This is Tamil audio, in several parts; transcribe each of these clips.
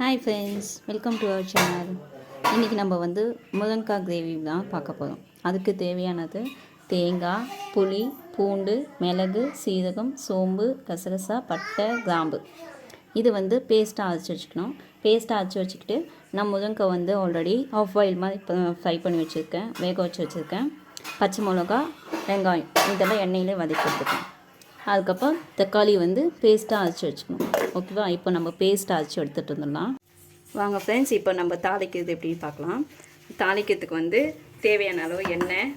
Hi friends, welcome to our channel. இன்றைக்கி நம்ம முருங்கைக்காய் கிரேவி தான் பார்க்க போகிறோம். அதுக்கு தேவையானது தேங்காய், புளி, பூண்டு, மிளகு, சீரகம், சோம்பு, கசகசா, பட்டை, கிராம்பு. இது பேஸ்ட்டாக அரைச்சி வச்சுக்கணும். பேஸ்ட்டாக அரைச்சி வச்சுக்கிட்டு நான் முருங்கைக்காய் ஆல்ரெடி ஆஃப் பாயில் மாதிரி ஃப்ரை பண்ணி வச்சுருக்கேன், வேக வச்சு வச்சுருக்கேன். பச்சை மிளகா, வெங்காயம் இதெல்லாம் எண்ணெயிலே வதக்கி எடுத்துக்கணும். அதுக்கப்புறம் தக்காளி பேஸ்ட்டாக அரைச்சி வச்சுக்கணும். ஓகேவா? இப்போ நம்ம பேஸ்ட்டாக அரைச்சி எடுத்துகிட்டு வந்துடலாம். வாங்க ஃப்ரெண்ட்ஸ், இப்போ நம்ம தாளிக்கிறது எப்படின்னு பார்க்கலாம். தாளிக்கிறதுக்கு தேவையான அளவு எண்ணெய்,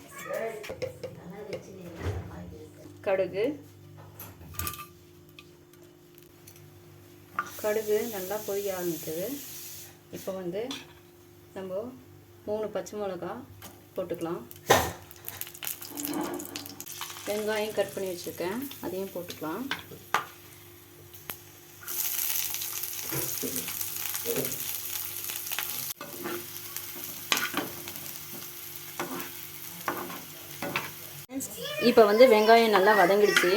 கடுகு நல்லா பொரிய ஆரம்பிக்குது. இப்போ நம்ம 3 பச்சை மிளகா போட்டுக்கலாம். வெங்காயம் கட் பண்ணி வச்சுருக்கேன், அதையும் போட்டுக்கலாம். இப்போ வெங்காயம் நல்லா வதங்கிடுச்சு.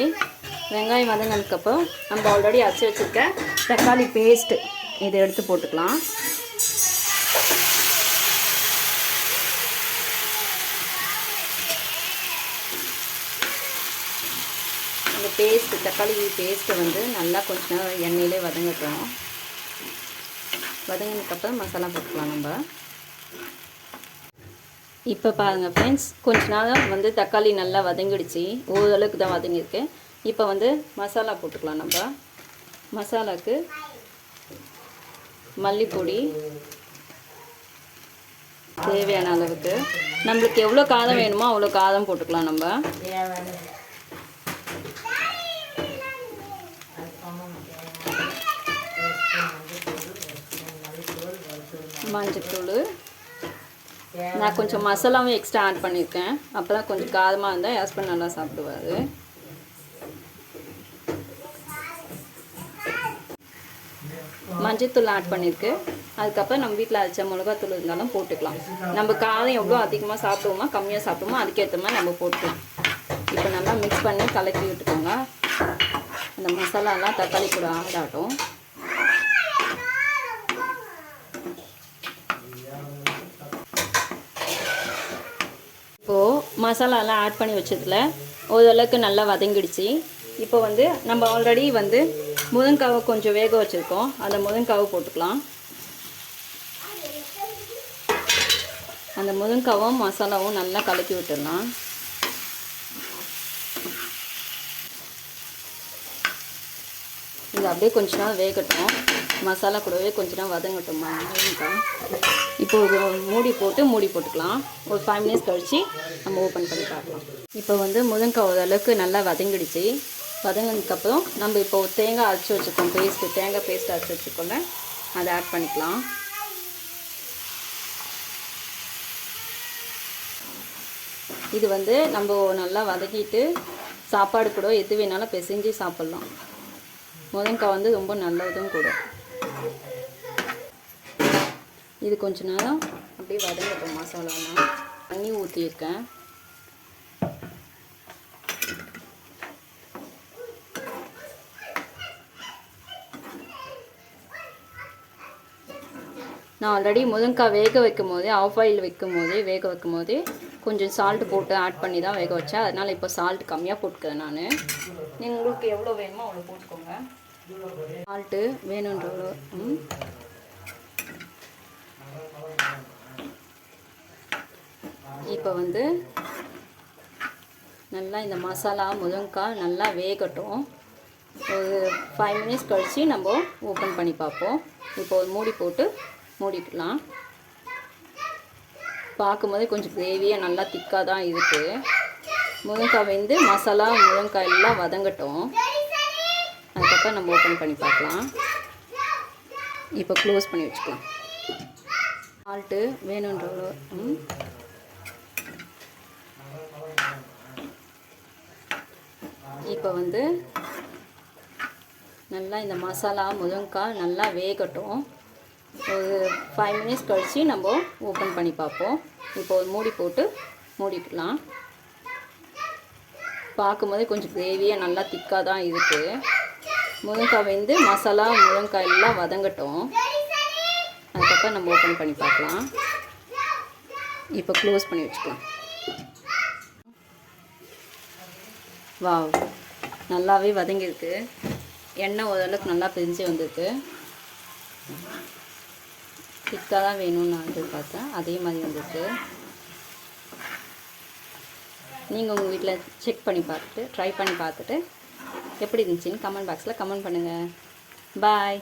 வெங்காயம் வதங்கினதுக்கப்புறம் நம்ம ஆல்ரெடி அரைச்சி வச்சுருக்க தக்காளி பேஸ்ட்டு இதை எடுத்து போட்டுக்கலாம். இந்த தக்காளி பேஸ்ட்டை நல்லா கொஞ்சம் நேரம் எண்ணெயிலே வதங்கிட்டோம். வதங்கினதுக்கப்புறம் மசாலா போட்டுக்கலாம் நம்ம. இப்போ பாருங்கள் ஃப்ரெண்ட்ஸ், கொஞ்ச நேரம் தக்காளி நல்லா வதங்கிடுச்சு. ஓரளவுக்கு தான் வதங்கியிருக்கு. இப்போ மசாலா போட்டுக்கலாம் நம்ம. மசாலாவுக்கு மல்லிப்பொடி தேவையான அளவுக்கு, நம்மளுக்கு எவ்வளோ காரம் வேணுமோ அவ்வளோ காரம் போட்டுக்கலாம் நம்ம. மஞ்சத்தூள், நான் கொஞ்சம் மசாலாவும் எக்ஸ்ட்ரா ஆட் பண்ணியிருக்கேன். அப்போ தான் கொஞ்சம் காரமாக இருந்தால் ஹஸ்பண்ட் நல்லா சாப்பிடுவார். மஞ்சத்தூள் ஆட் பண்ணியிருக்கு. அதுக்கப்புறம் நம்ம வீட்டில் அரைச்ச மிளகாத்தூள் இருந்தாலும் போட்டுக்கலாம். நம்ம காரம் எவ்வளோ அதிகமாக சாப்பிடுவோமா கம்மியாக சாப்பிடுவோமா அதுக்கேற்ற மாதிரி நம்ம போட்டுக்கலாம். இப்போ நல்லா மிக்ஸ் பண்ணி கலக்கி விட்டுக்கோங்க. அந்த மசாலாலாம் தக்காளி கூட ஆடாட்டும். இப்போது மசாலாலாம் ஆட் பண்ணி வச்சதில் ஓரளவுக்கு நல்லா வதங்கிடுச்சு. இப்போ நம்ம ஆல்ரெடி முருங்கைக்காவை கொஞ்சம் வேக வச்சுருக்கோம். அந்த முருங்கைக்காவை போட்டுக்கலாம். அந்த முருங்கைக்காவும் மசாலாவும் நல்லா கலக்கி விட்டுடலாம். இது அப்படியே கொஞ்ச நேரம் வேகட்டும். மசாலா கூடவே கொஞ்ச நேரம் வதங்கட்டும் முருங்கைக்காய். இப்போ ஒரு மூடி போட்டுக்கலாம். ஒரு 5 மினிட்ஸ் கழித்து நம்ம ஓப்பன் பண்ணி பார்க்கலாம். இப்போ முருங்கைக்காய் ஓரளவுக்கு நல்லா வதங்கிடுச்சு. வதங்கினதுக்கப்புறம் நம்ம இப்போ தேங்காய் அரைச்சி வச்சுருக்கோம், தேங்காய் பேஸ்ட் அரைச்சி வச்சுருக்கோம்ல, அதை ஆட் பண்ணிக்கலாம். இது நம்ம நல்லா வதக்கிட்டு சாப்பாடு கூட எது வேணாலும் பிசைஞ்சு சாப்பிட்லாம். முருங்கைக்காய் ரொம்ப நல்லதும் கூட. இது கொஞ்ச நேரம் அப்படியே வதங்கட்டும். மசாலாலாம் தண்ணி ஊற்றியிருக்கேன். நான் ஆல்ரெடி முருங்கைக்காய் வேக வைக்கும் போதே ஆஃப் ஆயில் வேக வைக்கும் போதே கொஞ்சம் சால்ட் போட்டு ஆட் பண்ணி தான் வேக வச்சேன். அதனால் இப்போ சால்ட் கம்மியாக போட்டுக்கிறேன் நான். நீங்கள் உங்களுக்கு எவ்வளோ வேணுமோ அவ்வளோ போட்டுக்கோங்க. சால்ட்டு வேணுன்ற இப்போ நல்லா இந்த மசாலா முருங்கைக்காய் நல்லா வேகட்டும். ஒரு 5 மினிட்ஸ் கழித்து நம்ம ஓப்பன் பண்ணி பார்ப்போம். இப்போ ஒரு மூடி போட்டு மூடிக்கலாம். பார்க்கும்போதே கொஞ்சம் கிரேவியாக நல்லா திக்காக தான் இருக்குது. முருங்கைக்காய் மசாலா முருங்கைக்காய் எல்லாம் வதங்கட்டும். அதுக்கப்புறம் நம்ம ஓப்பன் பண்ணி பார்க்கலாம். இப்போ க்ளோஸ் பண்ணி வச்சுக்கலாம். சால்ட்டு வேணுன்ற இப்போ நல்லா இந்த மசாலா முருங்கைக்காய் நல்லா வேகட்டும். ஒரு 5 மினிட்ஸ் கழித்து நம்ம ஓப்பன் பண்ணி பார்ப்போம். இப்போ ஒரு மூடி போட்டு மூடிக்கலாம். பார்க்கும்போதே கொஞ்சம் கிரேவியாக நல்லா திக்காக தான் இருக்குது. முருங்கைக்காய் மசாலா முருங்கைக்காய் எல்லாம் வதங்கட்டும். அதுக்கப்புறம் நம்ம ஓப்பன் பண்ணி பார்க்கலாம். இப்போ க்ளோஸ் பண்ணி வச்சுக்கலாம். வாவ், நல்லாவே வதங்கியிருக்கு. எண்ணெய் ஓரளவுக்கு நல்லா பிரிஞ்சு வந்திருக்கு. திக்காக தான் வேணும்னு நான் எதிர்பார்த்தேன், அதே மாதிரி வந்திருக்கு. நீங்கள் உங்கள் வீட்டில் செக் பண்ணி பார்த்துட்டு ட்ரை பண்ணி பார்த்துட்டு எப்படி இருந்துச்சுன்னு கமெண்ட் பாக்ஸில் கமெண்ட் பண்ணுங்கள். பாய்.